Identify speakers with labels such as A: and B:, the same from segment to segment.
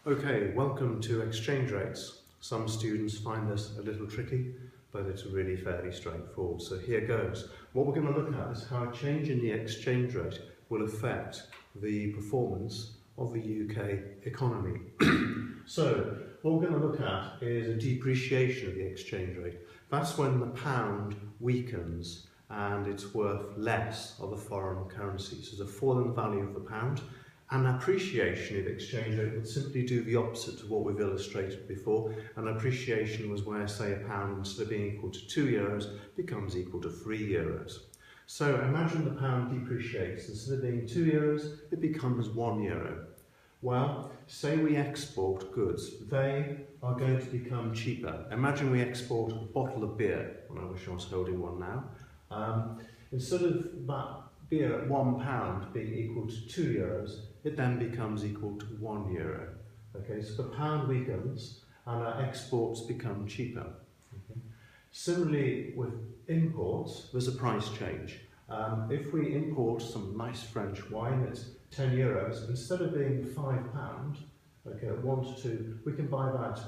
A: Okay, welcome to exchange rates. Some students find this a little tricky, but it's really fairly straightforward. So here goes. What we're going to look at is how a change in the exchange rate will affect the performance of the UK economy. So what we're going to look at is a depreciation of the exchange rate. That's when the pound weakens and it's worth less of a foreign currency. So there's a fall in the value of the pound. An appreciation of exchange rate would simply do the opposite of what we've illustrated before. An appreciation was where, say, a pound, instead of being equal to €2, becomes equal to €3. So imagine the pound depreciates. Instead of being €2, it becomes €1. Well, say we export goods. They are going to become cheaper. Imagine we export a bottle of beer. Well, I wish I was holding one now. Instead of that beer at £1 being equal to €2, it then becomes equal to €1. Okay, so the pound weakens and our exports become cheaper. Okay. Similarly, with imports, there's a price change. If we import some nice French wine at €10, instead of being £5, okay, at 1 to 2, we can buy that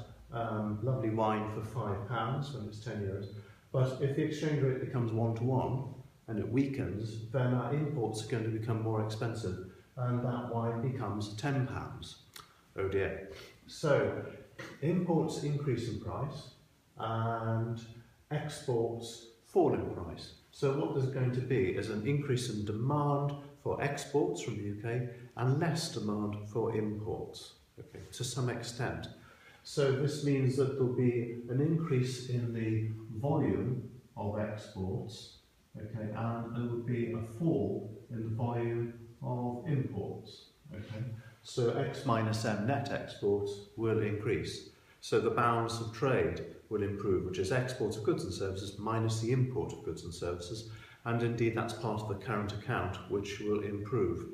A: lovely wine for £5 when it's €10. But if the exchange rate becomes 1 to 1, and it weakens, then our imports are going to become more expensive, and that wine becomes £10. Oh dear. So imports increase in price and exports fall in price. So what there's going to be is an increase in demand for exports from the UK and less demand for imports, okay, to some extent. So this means that there'll be an increase in the volume of exports, okay, and there would be a fall in the volume of imports. Okay, so X minus M net exports will increase. So the balance of trade will improve, which is exports of goods and services minus the import of goods and services, and indeed that's part of the current account, which will improve.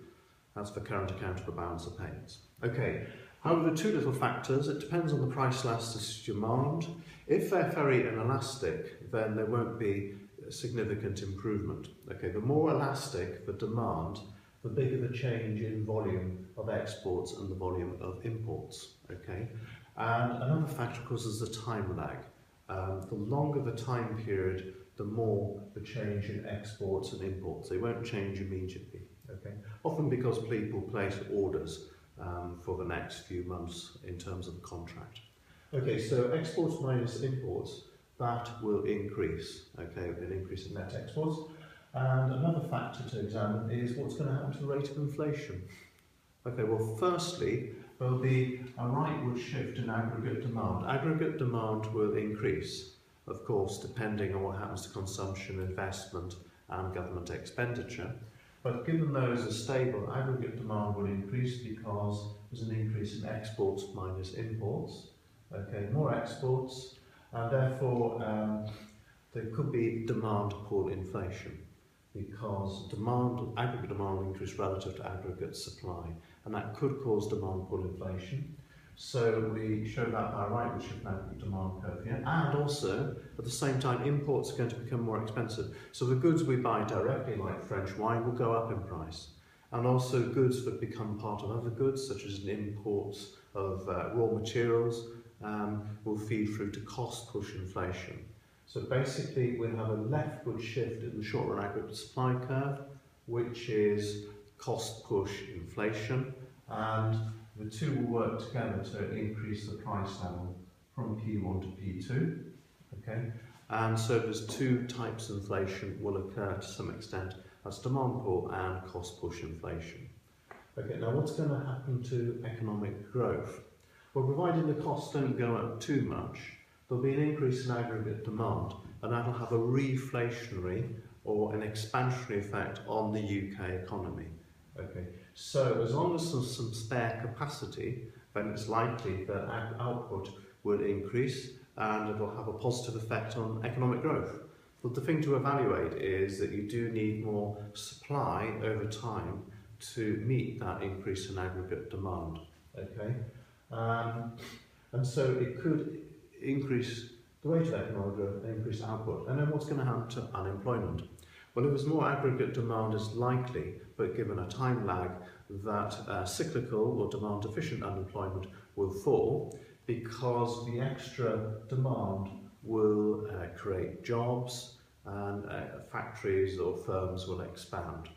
A: That's the current account of the balance of payments. Okay, however, two little factors. It depends on the price elasticity of demand. If they're very inelastic, then there won't be significant improvement. Okay, the more elastic the demand, the bigger the change in volume of exports and the volume of imports. Okay, and another factor, of course, is the time lag. The longer the time period, the more the change in exports and imports. They won't change immediately. Okay, often because people place orders for the next few months in terms of the contract. Okay, so exports minus imports, that will increase, okay, an increase in net exports. And another factor to examine is what's going to happen to the rate of inflation. Okay, well, firstly, there'll be a rightward shift in aggregate demand. Aggregate demand will increase, of course, depending on what happens to consumption, investment, and government expenditure. But given those are stable, aggregate demand will increase because there's an increase in exports minus imports. Okay, more exports, and therefore there could be demand pull inflation because aggregate demand will increase relative to aggregate supply, and that could cause demand pull inflation. So we show that by rightward shift in aggregate demand curve here, and also at the same time imports are going to become more expensive. So the goods we buy directly, like French wine, will go up in price, and also goods that become part of other goods, such as imports of raw materials, will feed through to cost push inflation. So basically we have a leftward shift in the short run aggregate supply curve, which is cost push inflation, and the two will work together to increase the price level from P1 to P2. Okay, and so there's two types of inflation will occur to some extent. That's demand pull and cost push inflation. Okay, now what's going to happen to economic growth? Well, provided the costs don't go up too much, there'll be an increase in aggregate demand, and that'll have a reflationary or an expansionary effect on the UK economy. Okay, so as long as there's some spare capacity, then it's likely that output will increase and it will have a positive effect on economic growth. But the thing to evaluate is that you do need more supply over time to meet that increase in aggregate demand. Okay. And so it could increase the rate of economic growth and increase output. And then what's going to happen to unemployment? Well, if there's more aggregate demand is likely, but given a time lag, that cyclical or demand deficient unemployment will fall because the extra demand will create jobs and factories or firms will expand.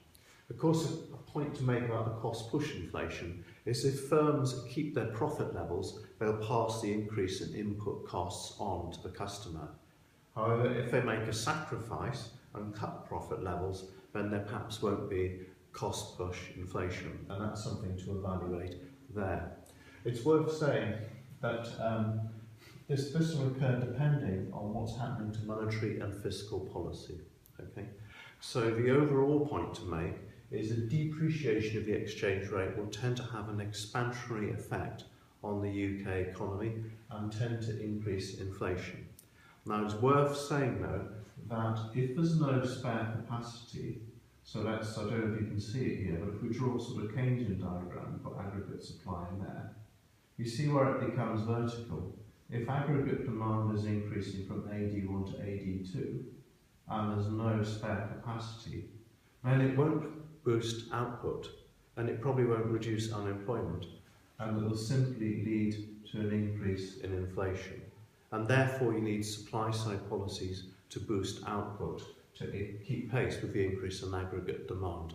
A: Of course, a point to make about the cost push inflation is if firms keep their profit levels, they'll pass the increase in input costs on to the customer. However, if they make a sacrifice and cut profit levels, then there perhaps won't be cost push inflation, and that's something to evaluate there. It's worth saying that this will occur depending on what's happening to monetary and fiscal policy. Okay? So the overall point to make is a depreciation of the exchange rate will tend to have an expansionary effect on the UK economy and tend to increase inflation. Now it's worth saying though that if there's no spare capacity, so I don't know if you can see it here, but if we draw a sort of Keynesian diagram, we've got aggregate supply in there, you see where it becomes vertical. If aggregate demand is increasing from AD1 to AD2 and there's no spare capacity, then it won't boost output and it probably won't reduce unemployment, and it will simply lead to an increase in inflation. And therefore you need supply side policies to boost output to keep pace with the increase in aggregate demand.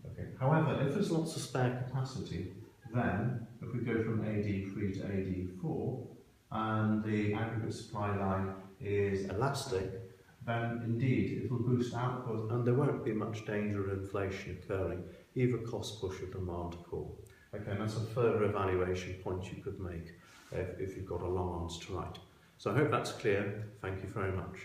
A: Okay. However, if there's lots of spare capacity, then if we go from AD3 to AD4 and the aggregate supply line is elastic, then indeed it will boost output and there won't be much danger of inflation occurring, either cost push or demand pull. Okay, and that's a further evaluation point you could make if you've got a long answer to write. So I hope that's clear. Thank you very much.